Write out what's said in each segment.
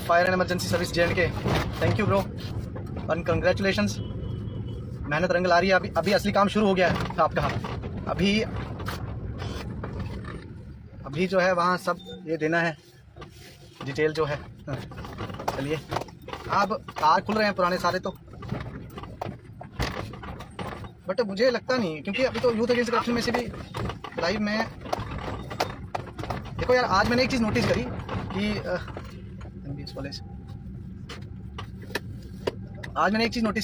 Fire and emergency service JNK, thank you bro and congratulations. मेहनत रंग ला रही है। अभी असली काम शुरू हो गया है आपका। अभी जो है वहाँ सब ये देना है डिटेल जो है। चलिए अब कार खुल रहे हैं पुराने सारे तो, बट मुझे लगता नहीं, क्योंकि अभी तो यूथ अगेंस्ट करप्शन में से भी लाइव में देखो यार। आज मैंने एक चीज़ नोटिस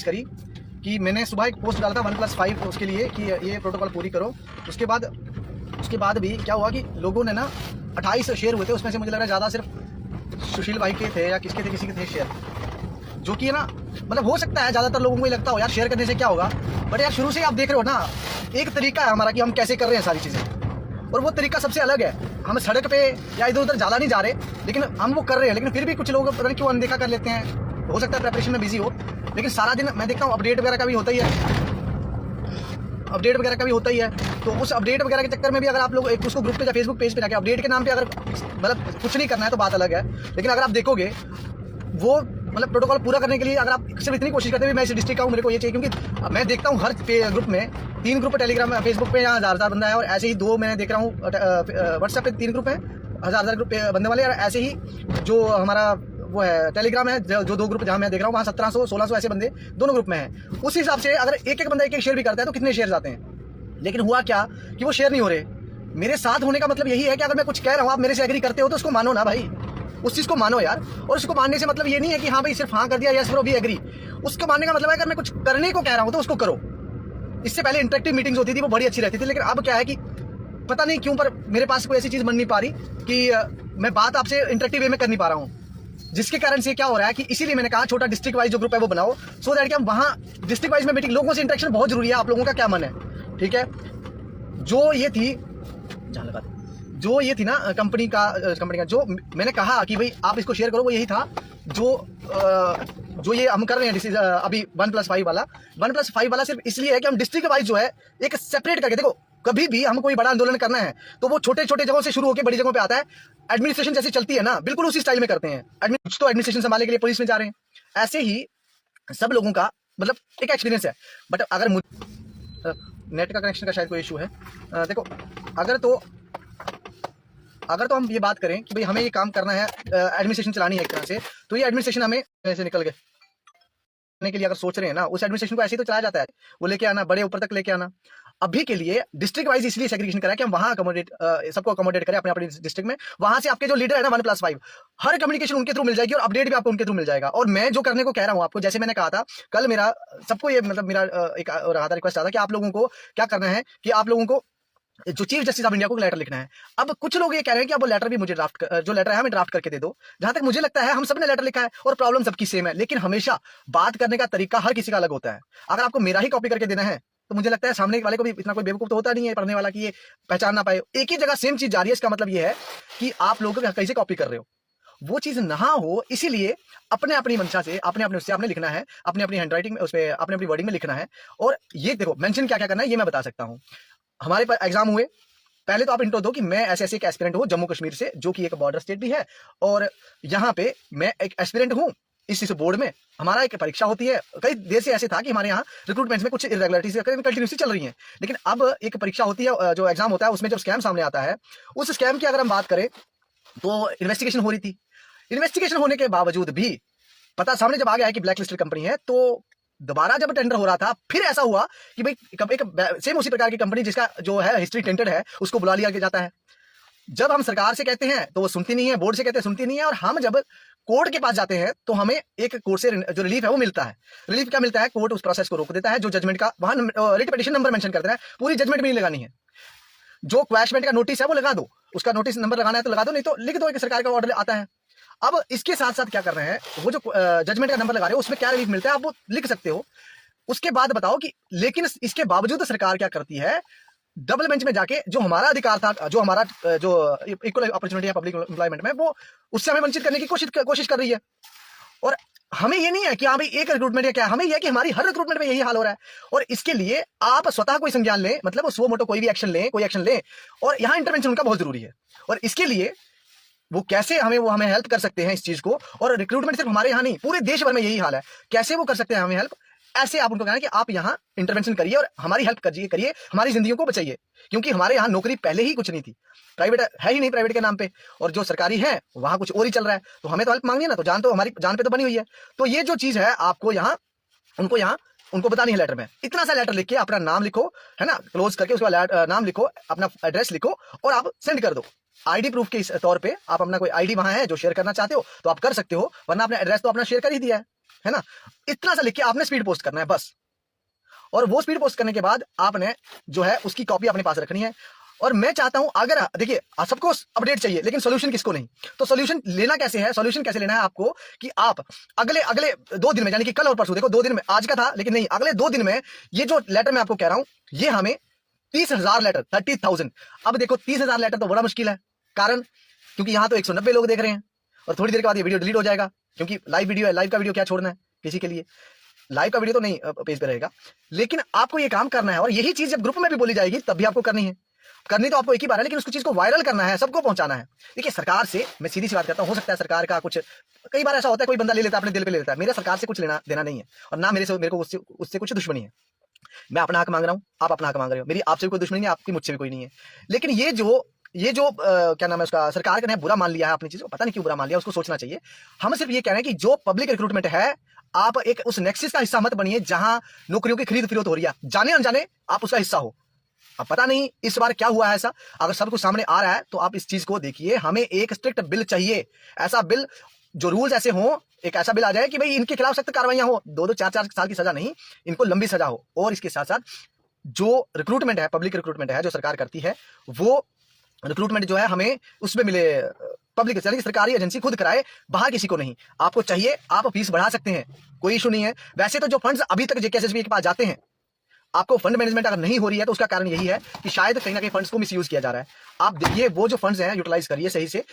करी कि मैंने सुबह एक पोस्ट डाला था 1+5 उसके लिए कि ये प्रोटोकॉल पूरी करो। उसके बाद भी क्या हुआ कि लोगों ने ना 28 शेयर हुए थे, उसमें से मुझे लग रहा है ज़्यादा सिर्फ सुशील भाई के थे या किसी के थे शेयर, जो कि है ना मतलब हो सकता है ज़्यादातर लोगों को ये लगता हो यार शेयर करने से क्या होगा, बट यार शुरू से आप देख रहे हो ना एक तरीका है हमारा कि हम कैसे कर रहे हैं सारी चीज़ें, और वो तरीका सबसे अलग है। हम सड़क पे या इधर उधर ज़्यादा नहीं जा रहे, लेकिन हम वो कर रहे हैं, लेकिन फिर भी कुछ लोग पता नहीं क्यों अनदेखा कर लेते हैं। हो सकता है प्रेपरेशन में बिजी हो, लेकिन सारा दिन मैं देखता हूँ अपडेट वगैरह का भी होता ही है। तो उस अपडेट वगैरह के चक्कर में भी अगर आप लोग एक उसको ग्रुप पे या फेसबुक पेज पे जाके अपडेट के नाम पे अगर मतलब कुछ नहीं करना है तो बात अलग है, लेकिन अगर आप देखोगे वो मतलब प्रोटोकॉल पूरा करने के लिए अगर आप सिर्फ इतनी कोशिश करते हैं मैं इस डिस्ट्रिक्ट का हूँ, मेरे को ये चाहिए, क्योंकि मैं देखता हूँ हर ग्रुप में 3 ग्रुप है टेलीग्राम फेसबुक पे यहाँ 1000 बंदा है, और ऐसे ही 2 मैंने देख रहा हूँ व्हाट्सएप पे 3 ग्रुप है 1000 ग्रुप बंदे वाले, और ऐसे ही जो हमारा वो है टेलीग्राम है जो 2 ग्रुप जहाँ मैं देख रहा हूँ वहाँ 1700-1600 ऐसे बंदे दोनों ग्रुप में हैं। उस हिसाब से अगर एक बंदा एक शेयर भी करता है तो कितने शेयर आते हैं, लेकिन हुआ क्या कि वो शेयर नहीं हो रहे। मेरे साथ होने का मतलब यही है कि अगर मैं कुछ कह रहा हूँ आप मेरे से एग्री करते हो तो उसको मानो ना भाई, उस चीज़ को मानो यार। और उसको मानने से मतलब ये नहीं है कि हाँ भाई सिर्फ हाँ कर दिया यस ब्रो भी एग्री। उसको मानने का मतलब है अगर मैं कुछ करने को कह रहा हूँ तो उसको करो। इससे पहले इंटरेक्टिव मीटिंग्स होती थी, वो बड़ी अच्छी रहती थी, लेकिन अब क्या है कि पता नहीं क्यों पर मेरे पास कोई ऐसी चीज़ बन नहीं पा रही कि मैं बात आपसे इंटरेक्टिव वे में कर नहीं पा रहा हूँ, जिसके कारण से क्या हो रहा है कि इसीलिए मैंने कहा छोटा डिस्ट्रिक्ट वाइज जो ग्रुप है वो बनाओ, सो दैट कि हम वहाँ डिस्ट्रिक्ट वाइज में मीटिंग, लोगों से इंटरेक्शन बहुत जरूरी है। आप लोगों का क्या मन है, ठीक है। जो ये थी ना कंपनी का जो मैंने कहा कि भाई आप इसको शेयर करो, वो यही था जो ये हम कर रहे हैं अभी 1+5 वाला सिर्फ इसलिए है कि हम डिस्ट्रिक्ट वाइज जो है एक सेपरेट करके देखो। कभी भी हम कोई बड़ा आंदोलन करना है तो वो छोटे छोटे जगहों से शुरू होकर बड़ी जगहों पे आता है। एडमिनिस्ट्रेशन जैसी चलती है ना, बिल्कुल उसी स्टाइल में करते हैं। तो एडमिनिस्ट्रेशन संभालने के लिए पुलिस में जा रहे हैं, ऐसे ही सब लोगों का मतलब एक एक्सपीरियंस है। बट अगर नेट का कनेक्शन का शायद कोई इशू है। देखो अगर तो हम ये बात करें कि भाई हमें ये काम करना है, एडमिनिस्ट्रेशन चलानी है एक तरह से, तो ये एडमिनिस्ट्रेशन हमें ऐसे निकल गए के लिए अगर सोच रहे हैं ना, उस एडमिनिस्ट्रेशन को ऐसे ही तो चलाया जाता है, वो लेके आना, बड़े ऊपर तक लेके आना। अभी के लिए डिस्ट्रिक्ट वाइज इसलिए सेग्रीगेशन करा कि हम वहां सबको अकोमोडेट करें अपने अपने डिस्ट्रिक्ट में। वहां से आपके जो लीडर है ना 1+5 हर कम्युनिकेशन उनके थ्रू मिल जाएगी और अपडेट भी आपको उनके थ्रू मिल जाएगा। और मैं जो करने को कह रहा हूं आपको, जैसे मैंने कहा था कल, मेरा सबको ये मतलब मेरा एक रहा था रिक्वेस्ट आता कि आप लोगों को क्या करना है कि आप लोगों को जो चीफ जस्टिस ऑफ इंडिया को लेटर लिखना है। अब कुछ लोग ये कह रहे हैं कि अब वो लेटर भी मुझे जो लेटर है हमें ड्राफ्ट करके दे दो। जहां तक मुझे लगता है हम सबने लेटर लिखा है और प्रॉब्लम सबकी सेम है, लेकिन हमेशा बात करने का तरीका हर किसी का अलग होता है। अगर आपको मेरा ही कॉपी करके देना है तो मुझे लगता है सामने वाले को भी इतना कोई बेवकूफ तो होता नहीं है पढ़ने वाला कि ये पहचान ना पाए एक ही जगह सेम चीज जा रही है। इसका मतलब ये है कि आप लोग कहीं से कॉपी कर रहे हो, वो चीज ना हो। इसीलिए अपने अपनी मंशा से अपने उससे आपने लिखना है, अपनी अपनी हैंडराइटिंग में, उस पर अपनी अपनी वर्डिंग में लिखना है। और ये देखो मेंशन क्या क्या करना है ये मैं बता सकता हूँ। हमारे पास एग्जाम हुए, पहले तो आप इंट्रो दो कि मैं ऐसे ऐसे एक एस्पिरेंट हूँ जम्मू कश्मीर से, जो कि एक बॉर्डर स्टेट भी है, और यहाँ पे मैं एक एस्पिरेंट हूँ इस बोर्ड में। हमारा एक परीक्षा होती है, कई देर से ऐसे था कि हमारे यहाँ रिक्रूटमेंट में कुछ इरेगुलरिटीज कंटिन्यूसली चल रही हैं, लेकिन अब एक परीक्षा होती है जो एग्जाम होता है, उसमें जब स्कैम सामने आता है, उस स्कैम की अगर हम बात करें तो इन्वेस्टिगेशन हो रही थी। इन्वेस्टिगेशन होने के बावजूद भी पता सामने जब आ गया है कि ब्लैक लिस्टेड कंपनी है, तो दोबारा जब टेंडर हो रहा था फिर ऐसा हुआ कि भाई एक सेम उसी प्रकार की कंपनी जिसका जो है हिस्ट्री टेंटेड है उसको बुला लिया जाता है। जब हम सरकार से कहते हैं तो वो सुनती नहीं है, बोर्ड से कहते हैं सुनती नहीं है, और हम जब कोर्ट के पास जाते हैं तो हमें एक कोर्ट से जो रिलीफ है वो मिलता है। रिलीफ क्या मिलता है? कोर्ट उस प्रोसेस को रोक देता है, जो जजमेंट का वहां रिट पिटीशन नंबर मेंशन कर देना है, पूरी जजमेंट भी नहीं लगानी है। जो क्वैशमेंट का नोटिस है वो लगा दो, उसका नोटिस नंबर लगाना है तो लगा दो, नहीं तो लिख दो, एक सरकार का ऑर्डर आता है। अब इसके साथ साथ क्या कर रहे हैं, वो जो जजमेंट का नंबर लगा रहे हो उसमें क्या रिलीफ मिलता है आप वो लिख सकते हो। उसके बाद बताओ कि लेकिन इसके बावजूद सरकार क्या करती है, डबल बेंच में जाके जो हमारा अधिकार था, जो हमारा जो इक्वल अपॉर्चुनिटी है पब्लिक एम्प्लॉयमेंट में, वो उससे हमें वंचित करने की कोशिश कर रही है। और हमें ये नहीं है कि हाँ भाई एक रिक्रूटमेंट या क्या, हमें यह है कि हमारी हर रिक्रूटमेंट में यही हाल हो रहा है। और इसके लिए आप स्वतः कोई संज्ञान लें, मतलब वो मोटो कोई भी एक्शन लें, कोई एक्शन लें, और यहाँ इंटरवेंशन उनका बहुत जरूरी है। और इसके लिए वो कैसे हमें हेल्प कर सकते हैं इस चीज को। और रिक्रूटमेंट सिर्फ हमारे यहाँ नहीं, पूरे देश भर में यही हाल है। कैसे वो कर सकते हैं हमें हेल्प, ऐसे आप उनको कहना कि आप यहाँ इंटरवेंशन करिए और हमारी हेल्प करिए, हमारी जिंदगियों को बचाइए। क्योंकि हमारे यहाँ नौकरी पहले ही कुछ नहीं थी, प्राइवेट है ही नहीं प्राइवेट के नाम पे, और जो सरकारी है वहां कुछ और ही चल रहा है। तो हमें तो हेल्प मांगनी है ना, तो हमारी जान पे तो बनी हुई है। तो ये जो चीज है आपको यहाँ उनको बतानी है लेटर में। इतना सा लेटर लिख के अपना नाम लिखो, है ना, क्लोज करके उसके बाद नाम लिखो, अपना एड्रेस लिखो और आप सेंड कर दो। आईडी प्रूफ के तौर पे आप अपना कोई आईडी वहां है जो शेयर करना चाहते हो तो आप कर सकते हो, वरना अपना एड्रेस तो अपना शेयर कर ही दिया है ना। इतना सा लिख के आपने स्पीड पोस्ट करना है बस। और वो स्पीड पोस्ट करने के बाद आपने जो है उसकी कॉपी अपने पास रखनी है। और मैं चाहता हूं, अगर देखिए सबको अपडेट चाहिए लेकिन सोल्यूशन किसको नहीं, तो सोल्यूशन लेना कैसे है, सोल्यूशन कैसे लेना है आपको कि आप अगले 2 दिन में, यानी कि कल और परसों, देखो 2 दिन में, आज का था लेकिन नहीं, अगले 2 दिन में ये जो लेटर मैं आपको कह रहा हूं ये हमें 30,000 लेटर, 30,000। अब देखो 30,000 लेटर तो बड़ा मुश्किल है, कारण क्योंकि यहां तो 190 लोग देख रहे हैं और थोड़ी देर के बाद ये वीडियो डिलीट हो जाएगा, क्योंकि लाइव वीडियो है, लाइव का वीडियो क्या छोड़ना है किसी के लिए, लाइव का वीडियो तो नहीं पेज पे रहेगा। लेकिन आपको ये काम करना है और यही चीज जब ग्रुप में भी बोली जाएगी तब भी आपको करनी है। करनी तो आपको एक ही बार है, लेकिन उसको चीज को वायरल करना है, सबको पहुंचाना है। देखिए सरकार से मैं सीधी सी बात करता हूं, हो सकता है सरकार का कुछ, कई बार ऐसा होता है कोई बंदा ले लेता है, अपने दिल पे ले लेता है। मेरा सरकार से कुछ लेना देना नहीं है और ना मेरे को उससे कुछ दुश्मनी है। मैं अपना हक मांग रहा हूं, आप अपना हक मांग रहे हो, मेरी आपसे भी कोई दुश्मनी नहीं है, आपकी मुझसे भी कोई नहीं है। लेकिन ये जो क्या नाम है उसका, सरकार ने बुरा मान लिया है अपनी चीज को, पता नहीं क्यों बुरा मान लिया, उसको सोचना चाहिए। हम सिर्फ ये कह रहे हैं कि जो पब्लिक रिक्रूटमेंट है, आप एक उस नेक्सस का हिस्सा मत बनिए जहां नौकरियों की खरीद फरोख्त हो रही है, जाने अनजाने आप उसका हिस्सा हो। अब पता नहीं इस बार क्या हुआ है ऐसा, अगर सब कुछ सामने आ रहा है तो आप इस चीज को देखिए। हमें एक स्ट्रिक्ट बिल चाहिए, ऐसा बिल जो रूल्स ऐसे हो, एक ऐसा बिल आ जाए कि भाई इनके खिलाफ सख्त कार्रवाइयां हो, 2-2 4-4 साल की सजा नहीं, इनको लंबी सजा हो। और इसके साथ साथ जो रिक्रूटमेंट है, पब्लिक रिक्रूटमेंट है जो सरकार करती है, वो रिक्रूटमेंट जो है हमें उसमें मिले, पब्लिक यानी सरकारी एजेंसी खुद कराए, बाहर किसी को नहीं। आपको चाहिए आप फीस बढ़ा सकते हैं, कोई इशू नहीं है। वैसे तो जो फंड्स अभी तक जेकेएसएसबी के पास जाते हैं, आपको फंड मैनेजमेंट अगर नहीं हो रही है तो उसका कारण यही है कि शायद कहीं ना कहीं फंड्स को मिसयूज किया जा रहा है। आप देखिए वो जो फंड्स हैं यूटिलाइज करिए सही से।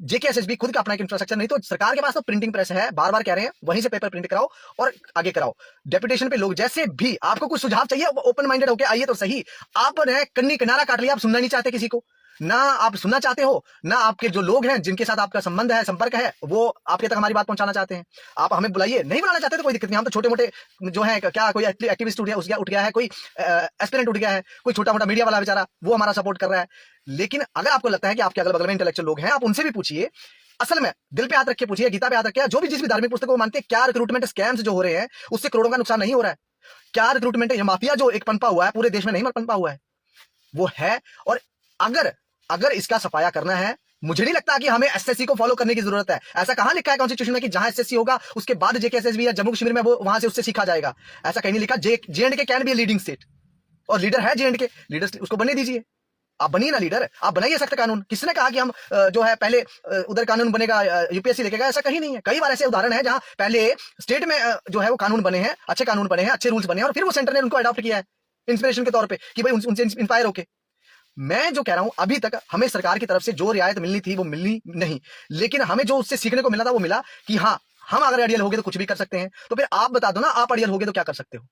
जेकेएसएसबी खुद का अपना एक इंफ्रास्ट्रक्चर नहीं, तो सरकार के पास तो प्रिंटिंग प्रेस है, बार बार कह रहे हैं वहीं से पेपर प्रिंट कराओ और आगे कराओ। डेपुटेशन पे लोग जैसे भी आपको कुछ सुझाव चाहिए ओपन माइंडेड होकर आइए तो सही। आपने कन्नी किनारा काट लिया, आप सुनना नहीं चाहते किसी को, ना आप सुनना चाहते हो, ना आपके जो लोग हैं जिनके साथ आपका संबंध है, संपर्क है, वो आपके तक हमारी बात पहुंचाना चाहते हैं। आप हमें बुलाइए, नहीं बुलाना चाहते तो कोई दिक्कत नहीं, हम तो छोटे मोटे जो है, क्या कोई एक्टिविस्ट उठ गया है, कोई एस्पिरेंट उठ गया है, कोई छोटा मोटा मीडिया वाला बेचारा वो हमारा सपोर्ट कर रहा है। लेकिन अगर आपको लगता है कि आपके अगल बगल में इंटेलेक्चुअल लोग हैं, आप उनसे भी पूछिए, असल में दिल पे हाथ रख के पूछिए, गीता पे हाथ रख के, जो भी जिस भी धार्मिक पुस्तक को मानते हैं, क्या रिक्रूटमेंट स्कैम्स जो हो रहे हैं उससे करोड़ों का नुकसान नहीं हो रहा है? क्या रिक्रूटमेंट माफिया जो एक पनपा हुआ है पूरे देश में नहीं पनपा हुआ है? वो है। और अगर इसका सफाया करना है, मुझे नहीं लगता कि हमें एसएससी को फॉलो करने की जरूरत है। ऐसा कहां लिखा है कॉन्स्टिट्यूशन में कि जहां एसएससी होगा उसके बाद जेकेएसएसबी या जम्मू कश्मीर में वो वहां से उससे सीखा जाएगा? ऐसा कहीं नहीं लिखा। J&K can be leading state, और लीडर है जेएंडके, लीडर उसको बनने दीजिए। आप बनिए ना लीडर, आप बनाइए सख्त कानून। किसने कहा कि हम जो है पहले उधर कानून बनेगा यूपीएससी लेके गया? ऐसा कहीं नहीं है। कई बार ऐसे उदाहरण है जहां पहले स्टेट में जो है वो कानून बने हैं, अच्छे कानून बने हैं, अच्छे रूल्स बने हैं, और फिर वो सेंटर ने उनको अडॉप्ट किया है इंस्पिरेशन के तौर पे कि भाई उनसे इंस्पायर होके। मैं जो कह रहा हूं, अभी तक हमें सरकार की तरफ से जो रियायत मिलनी थी वो मिलनी नहीं, लेकिन हमें जो उससे सीखने को मिला था वो मिला कि हाँ, हम अगर अड़ियल हो गए तो कुछ भी कर सकते हैं। तो फिर आप बता दो ना, आप अड़ियल हो गए तो क्या कर सकते हो?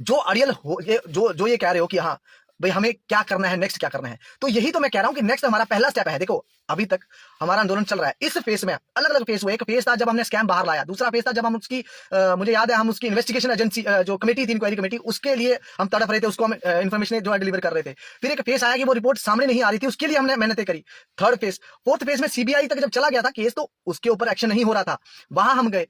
जो अड़ियल हो, जो ये कह रहे हो कि हाँ भाई हमें क्या करना है, नेक्स्ट क्या करना है, तो यही तो मैं कह रहा हूं कि नेक्स्ट हमारा पहला स्टेप है। देखो अभी तक हमारा आंदोलन चल रहा है, इस फेस में अलग अलग फेस हुए। एक फेस था जब हमने स्कैम बाहर लाया, दूसरा फेस था जब हम उसकी मुझे याद है हम उसकी इन्वेस्टिगेशन एजेंसी जो कमेटी थी, इंक्वायरी कमेटी, उसके लिए हम तड़प रहे थे, उसको हम इन्फॉर्मेशन जो है डिलीवर कर रहे थे। फिर एक फेस आया कि वो रिपोर्ट सामने नहीं आ रही थी, उसके लिए हमने मेहनतें करी। थर्ड फेस, फोर्थ फेस में सीबीआई तक जब चला गया था केस, तो उसके ऊपर एक्शन नहीं हो रहा था, वहां हम गए।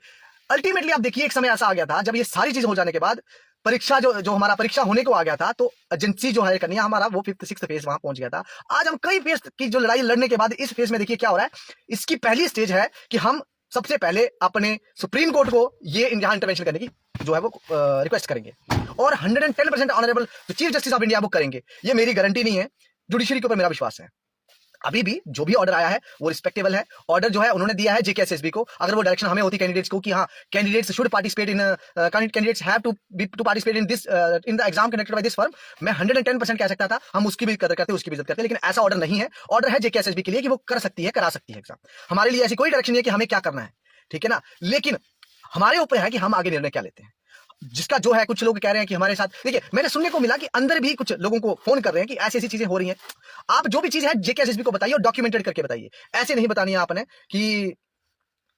अल्टीमेटली आप देखिए एक समय ऐसा आ गया था जब ये सारी चीज हो जाने के बाद परीक्षा जो हमारा परीक्षा होने को आ गया था, तो एजेंसी जो है करनी है हमारा, वो 5th 6th फेज वहां पहुंच गया था। आज हम कई फेज की जो लड़ाई लड़ने के बाद इस फेज में देखिए क्या हो रहा है। इसकी पहली स्टेज है कि हम सबसे पहले अपने सुप्रीम कोर्ट को ये यहां इंटरवेंशन करने की जो है वो रिक्वेस्ट करेंगे, और 110% honourable chief justice of India वो करेंगे। ये मेरी गारंटी नहीं है, जुडिशरी के ऊपर मेरा विश्वास है। अभी भी जो भी ऑर्डर आया है वो रिस्पेक्टेबल है। ऑर्डर जो है उन्होंने दिया है जेकेएसएसबी को, अगर वो डायरेक्शन हमें होती कैंडिडेट्स को कि हाँ candidates should participate in candidates have to participate in this in the exam conducted by this firm, मैं 110% कह सकता था, हम उसकी भी कदर करते, उसकी भी इज्जत करते, लेकिन ऐसा ऑर्डर नहीं है। ऑर्डर है जेकेएसएसबी के लिए कि वो कर सकती है, करा सकती है एग्जाम। हमारे लिए ऐसी कोई डायरेक्शन नहीं है कि हमें क्या करना है, ठीक है ना। लेकिन हमारे ऊपर है कि हम आगे निर्णय क्या लेते हैं। जिसका जो है, कुछ लोग कह रहे हैं कि हमारे साथ, देखिए मैंने सुनने को मिला कि अंदर भी कुछ लोगों को फोन कर रहे हैं कि ऐसी ऐसी चीजें हो रही हैं। आप जो भी चीज है जेकेएसएसबी को बताइए और डॉक्यूमेंटेड करके बताइए, ऐसे नहीं बतानी है आपने कि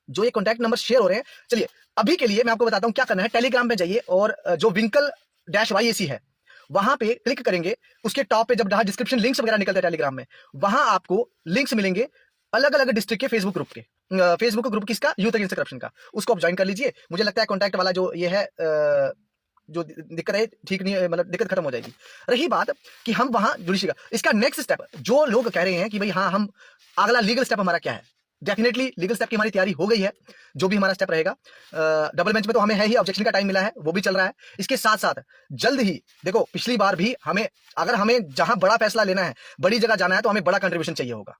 जो ये कॉन्टैक्ट नंबर शेयर हो रहे हैं। चलिए अभी के लिए मैं आपको बताता हूं क्या करना है। टेलीग्राम पे जाइए और जो विंकल -YAC है वहां पे क्लिक करेंगे। उसके टॉप पे जब डिस्क्रिप्शन लिंक्स वगैरह निकलते हैं टेलीग्राम में, वहां आपको लिंक्स मिलेंगे अलग अलग डिस्ट्रिक्ट के फेसबुक ग्रुप के। फेसबुक ग्रुप किसका? यूथ अगेंस्ट करप्शन का। उसको आप ज्वाइन कर लीजिए। मुझे लगता है कॉन्टैक्ट वाला जो ये है जो दिक्कत है ठीक नहीं, मतलब दिक्कत खत्म हो जाएगी। रही बात कि हम वहां जुड़िएगा, इसका नेक्स्ट स्टेप जो लोग कह रहे हैं कि भाई हाँ हम अगला लीगल स्टेप हमारा क्या है, डेफिनेटली लीगल स्टेप की हमारी तैयारी हो गई है। जो भी हमारा स्टेप रहेगा, डबल बेंच में तो हमें है ही, ऑब्जेक्शन का टाइम मिला है वो भी चल रहा है। इसके साथ साथ जल्द ही देखो, पिछली बार भी हमें, अगर हमें जहां बड़ा फैसला लेना है, बड़ी जगह जाना है, तो हमें बड़ा कंट्रीब्यूशन चाहिए होगा,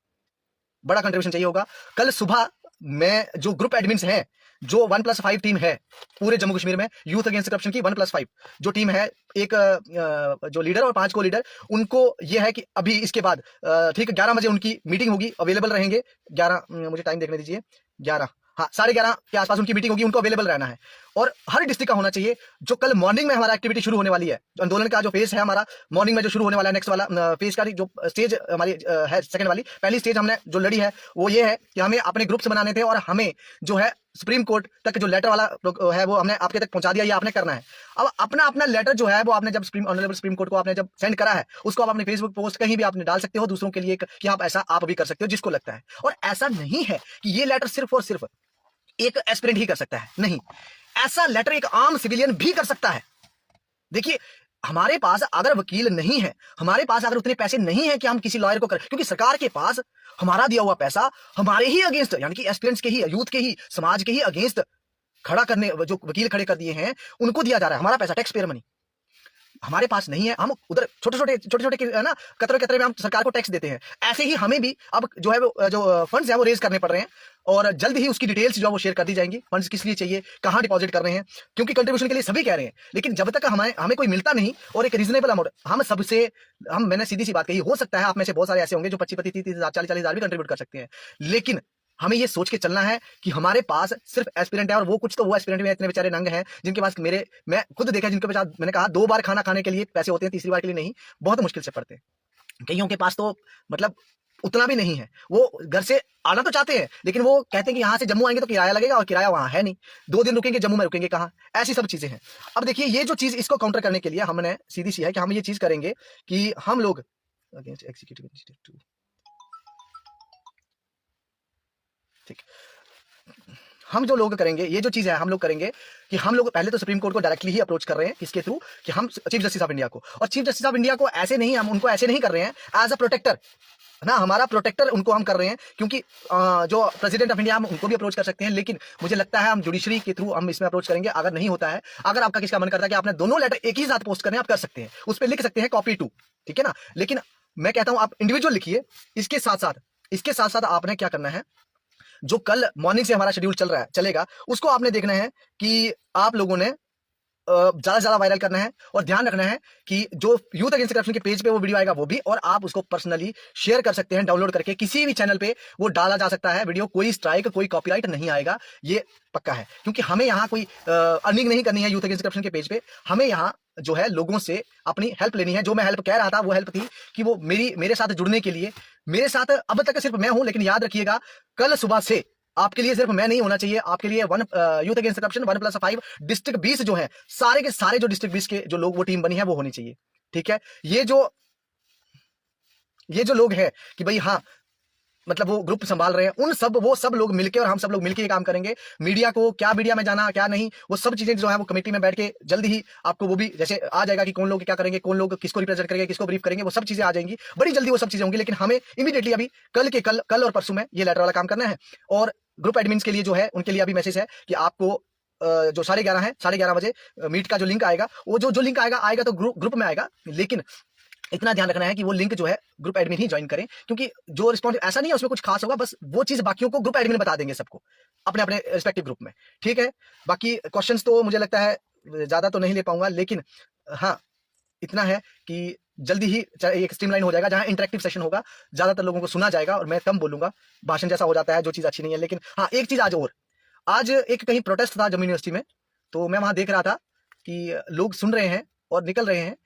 बड़ा कंट्रीब्यूशन चाहिए होगा। कल सुबह में जो ग्रुप एडमिन्स हैं, जो 1+5 टीम है पूरे जम्मू कश्मीर में यूथ अगेंस्ट करप्शन की, 1+5 जो टीम है, एक जो लीडर और 5 को लीडर, उनको ये है कि अभी इसके बाद ठीक 11 बजे उनकी मीटिंग होगी, अवेलेबल रहेंगे। 11 मुझे टाइम देखने दीजिए, 11 हाँ 11:30 के आसपास उनकी मीटिंग होगी, उनको अवेलेबल रहना है। और हर डिस्ट्रिक्ट का होना चाहिए। जो कल मॉर्निंग में हमारा एक्टिविटी शुरू होने वाली है, आंदोलन का जो फेज है हमारा मॉर्निंग में जो शुरू होने वाला है, नेक्स्ट वाला फेज का जो स्टेज हमारी है, सेकंड वाली, पहली स्टेज हमने जो लड़ी है वो ये है कि हमें अपने ग्रुप्स बनाने थे और हमें जो है सुप्रीम कोर्ट तक जो लेटर वाला है वो हमने आपके तक पहुंचा दिया, ये आपने करना है। अब अपना अपना लेटर जो है वो आपने जब ऑनरेबल सुप्रीम कोर्ट को आपने जब सेंड करा है, उसको आप अपने फेसबुक पोस्ट कहीं भी आपने डाल सकते हो दूसरों के लिए कि आप ऐसा आप भी कर सकते हो जिसको लगता है। और ऐसा नहीं है कि ये लेटर सिर्फ और सिर्फ एक एस्पिरेंट ही कर सकता है, नहीं, ऐसा लेटर एक आम सिविलियन भी कर सकता है। देखिए हमारे पास अगर वकील नहीं है, हमारे पास अगर उतने पैसे नहीं है कि हम किसी लॉयर को करें, क्योंकि सरकार के पास हमारा दिया हुआ पैसा हमारे ही अगेंस्ट, यानी कि एस्पिरेंट्स के ही, यूथ के ही, समाज के ही अगेंस्ट खड़ा करने, जो वकील खड़े कर दिए हैं उनको दिया जा रहा है हमारा पैसा, टैक्स पेयर मनी हमारे पास नहीं है। हम उधर छोटे छोटे है ना, कतरे में हम सरकार को टैक्स देते हैं। ऐसे ही हमें भी अब जो है वो जो फंड्स हैं वो रेज करने पड़ रहे हैं और जल्द ही उसकी डिटेल्स जो है वो शेयर कर दी जाएंगी। फंड्स किस लिए चाहिए, कहां डिपॉजिट कर रहे हैं, क्योंकि कंट्रीब्यूशन के लिए सभी कह रहे हैं, लेकिन जब तक हमें कोई मिलता नहीं और एक रीजनेबल अमाउंट मैंने सीधी सी बात कही, हो सकता है आप में से बहुत सारे ऐसे होंगे जो 25-25, 30,000, 40,000 भी कंट्रीब्यूट कर सकते हैं, लेकिन हमें ये सोच के चलना है कि हमारे पास सिर्फ एस्पिरेंट है, और वो कुछ तो वो एस्पिरेंट में इतने बेचारे नंग हैं जिनके पास मैं खुद देखा, जिनके पास मैंने कहा 2 बार खाना खाने के लिए पैसे होते हैं, तीसरी बार के लिए नहीं, बहुत मुश्किल से पड़ते हैं। कईयों के पास तो मतलब उतना भी नहीं है, वो घर से आना तो चाहते हैं लेकिन वो कहते हैं कि यहाँ से जम्मू आएंगे तो किराया लगेगा, और किराया वहां है नहीं, 2 दिन रुकेंगे जम्मू में, रुकेंगे कहाँ, ऐसी सब चीजें हैं। अब देखिए ये जो चीज, इसको काउंटर करने के लिए हमने सीधी सी है कि हम ये चीज करेंगे कि हम लोग ठीक, हम जो लोग करेंगे, ये जो चीज है हम लोग करेंगे कि हम लोग पहले तो सुप्रीम कोर्ट को डायरेक्टली ही अप्रोच कर रहे हैं, किसके थ्रू, कि हम चीफ जस्टिस ऑफ इंडिया को, और चीफ जस्टिस ऑफ इंडिया को ऐसे नहीं, हम उनको ऐसे नहीं कर रहे हैं एज अ प्रोटेक्टर ना, हमारा प्रोटेक्टर उनको हम कर रहे हैं, क्योंकि जो प्रेसिडेंट ऑफ इंडिया हम उनको भी अप्रोच कर सकते हैं, लेकिन मुझे लगता है हम जुडिशरी के थ्रू हम इसमें अप्रोच करेंगे। अगर नहीं होता है, अगर आपका किसका मन करता है कि आपने दोनों लेटर एक ही साथ पोस्ट करने, आप कर सकते हैं, उस पर लिख सकते हैं कॉपी टू, ठीक है ना, लेकिन मैं कहता हूं आप इंडिविजुअल लिखिए। इसके साथ साथ आपने क्या करना है, जो कल मॉर्निंग से हमारा शेड्यूल चलेगा, उसको आपने देखना है कि आप लोगों ने ज्यादा से ज्यादा वायरल करना है, और ध्यान रखना है कि जो यूथ अगेंस्ट करप्शन के पेज पे वो वीडियो आएगा वो भी, और आप उसको पर्सनली शेयर कर सकते हैं, डाउनलोड करके किसी भी चैनल पे वो डाला जा सकता है वीडियो, कोई स्ट्राइक कोई कॉपीराइट नहीं आएगा, ये पक्का है। क्योंकि हमें यहाँ कोई अर्निंग नहीं करनी है यूथ अगेंस्ट करप्शन के पेज पे, हमें यहाँ जो है लोगों से अपनी हेल्प लेनी है। जो मैं हेल्प कह रहा था वो हेल्प थी कि वो मेरे साथ जुड़ने के लिए, मेरे साथ अब तक सिर्फ मैं हूं, लेकिन याद रखिएगा कल सुबह से आपके लिए सिर्फ मैं नहीं होना चाहिए, आपके लिए यूथ अगेंस्ट करप्शन 1+5 डिस्ट्रिक्ट 20 जो है, सारे के सारे जो डिस्ट्रिक्ट 20 के जो लोग, वो टीम बनी है वो होनी चाहिए, ठीक है। ये जो लोग हैं कि भाई हाँ मतलब वो ग्रुप संभाल रहे हैं, वो सब लोग मिलके और हम सब लोग मिलके ये काम करेंगे। मीडिया को क्या मीडिया में जाना क्या नहीं, वो सब चीजें जो है वो कमेटी में बैठ के जल्दी ही आपको वो भी जैसे आ जाएगा कि कौन लोग क्या करेंगे, कौन लोग किसको रिप्रेजेंट करेंगे, किसको ब्रीफ करेंगे, वो सब चीजें आ जाएंगी बड़ी जल्दी, वो सब चीजें होंगी। लेकिन हमें इमीडिएटली अभी कल और परसों में ये लेटर वाला काम करना है। और ग्रुप एडमिन्स के लिए जो है उनके लिए अभी मैसेज है कि आपको जो 11:30 है, 11:30 बजे मीट का जो लिंक आएगा, वो जो लिंक आएगा तो ग्रुप में आएगा, लेकिन इतना ध्यान रखना है कि वो लिंक जो है ग्रुप एडमिन ही ज्वाइन करें, क्योंकि जो रिस्पॉन्स ऐसा नहीं है उसमें कुछ खास होगा, बस वो चीज बाकियों को ग्रुप एडमिन बता देंगे सबको अपने अपने रिस्पेक्टिव ग्रुप में, ठीक है। बाकी क्वेश्चंस तो मुझे लगता है ज्यादा तो नहीं ले पाऊंगा, लेकिन हाँ इतना है कि जल्दी ही एक स्ट्रीमलाइन हो जाएगा जहां इंटरेक्टिव सेशन होगा, ज्यादातर लोगों को सुना जाएगा और मैं कम बोलूंगा, भाषण जैसा हो जाता है जो चीज अच्छी नहीं है। लेकिन हाँ एक चीज आज एक कहीं प्रोटेस्ट था जम्मू यूनिवर्सिटी में, तो मैं वहां देख रहा था कि लोग सुन रहे हैं और निकल रहे हैं।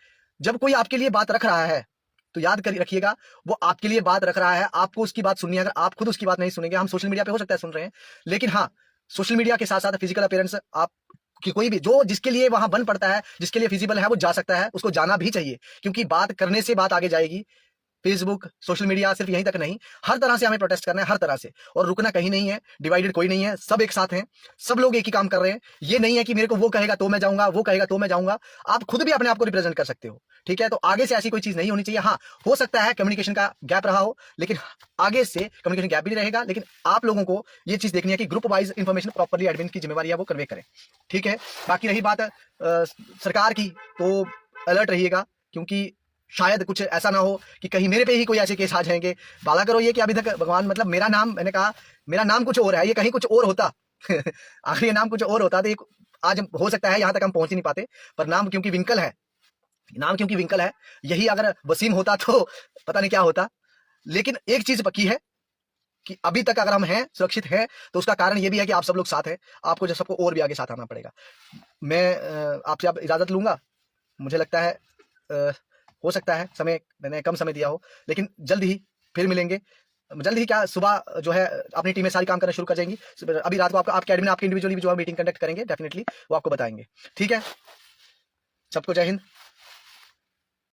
जब कोई आपके लिए बात रख रहा है तो याद कर रखिएगा, वो आपके लिए बात रख रहा है, आपको उसकी बात सुननी है। अगर आप खुद उसकी बात नहीं सुनेंगे, हम सोशल मीडिया पे हो सकता है सुन रहे हैं, लेकिन हाँ, सोशल मीडिया के साथ साथ फिजिकल अपीयरेंस आप कि कोई भी जो जिसके लिए वहां बन पड़ता है, जिसके लिए फिजिबल है, वो जा सकता है, उसको जाना भी चाहिए, क्योंकि बात करने से बात आगे जाएगी। फेसबुक, सोशल मीडिया सिर्फ यहीं तक नहीं, हर तरह से हमें प्रोटेस्ट करना है, हर तरह से, और रुकना कहीं नहीं है। डिवाइडेड कोई नहीं है, सब एक साथ हैं, सब लोग एक ही काम कर रहे हैं। ये नहीं है कि मेरे को वो कहेगा तो मैं जाऊंगा, वो कहेगा तो मैं जाऊंगा। आप खुद भी अपने आप को रिप्रेजेंट कर सकते हो, ठीक है। तो आगे से ऐसी कोई चीज नहीं होनी चाहिए। हाँ, हो सकता है कम्युनिकेशन का गैप रहा हो, लेकिन आगे से कम्युनिकेशन गैप भी नहीं रहेगा। लेकिन आप लोगों को ये चीज देखनी है कि group wise information properly admin की जिम्मेवारी है वो कन्वे करें, ठीक है। बाकी रही बात सरकार की, तो अलर्ट रहिएगा, क्योंकि शायद कुछ ऐसा ना हो कि कहीं मेरे पे ही कोई ऐसे केस आ जाएंगे। बाला करो ये कि अभी तक भगवान, मतलब मेरा नाम, मैंने कहा मेरा नाम कुछ और है, ये कहीं कुछ और होता आखिर ये नाम कुछ और होता तो आज हो सकता है यहाँ तक हम पहुंच ही नहीं पाते। पर नाम क्योंकि विंकल है, नाम क्योंकि विंकल है, यही अगर वसीम होता तो पता नहीं क्या होता। लेकिन एक चीज पक्की है कि अभी तक अगर हम हैं, सुरक्षित हैं, तो उसका कारण ये भी है कि आप सब लोग साथ हैं। आपको जो सबको और भी आगे साथ आना पड़ेगा। मैं आपसे अब इजाजत लूंगा। मुझे लगता है हो सकता है समय मैंने कम समय दिया हो, लेकिन जल्द ही फिर मिलेंगे। जल्द ही क्या, सुबह जो है अपनी टीमें सारी काम करना शुरू कर जाएंगी। अभी रात को आपका आपके एडमिन आपके इंडिविजुअली भी जो है मीटिंग कंडक्ट करेंगे, डेफिनेटली वो आपको बताएंगे, ठीक है। सबको जय हिंद।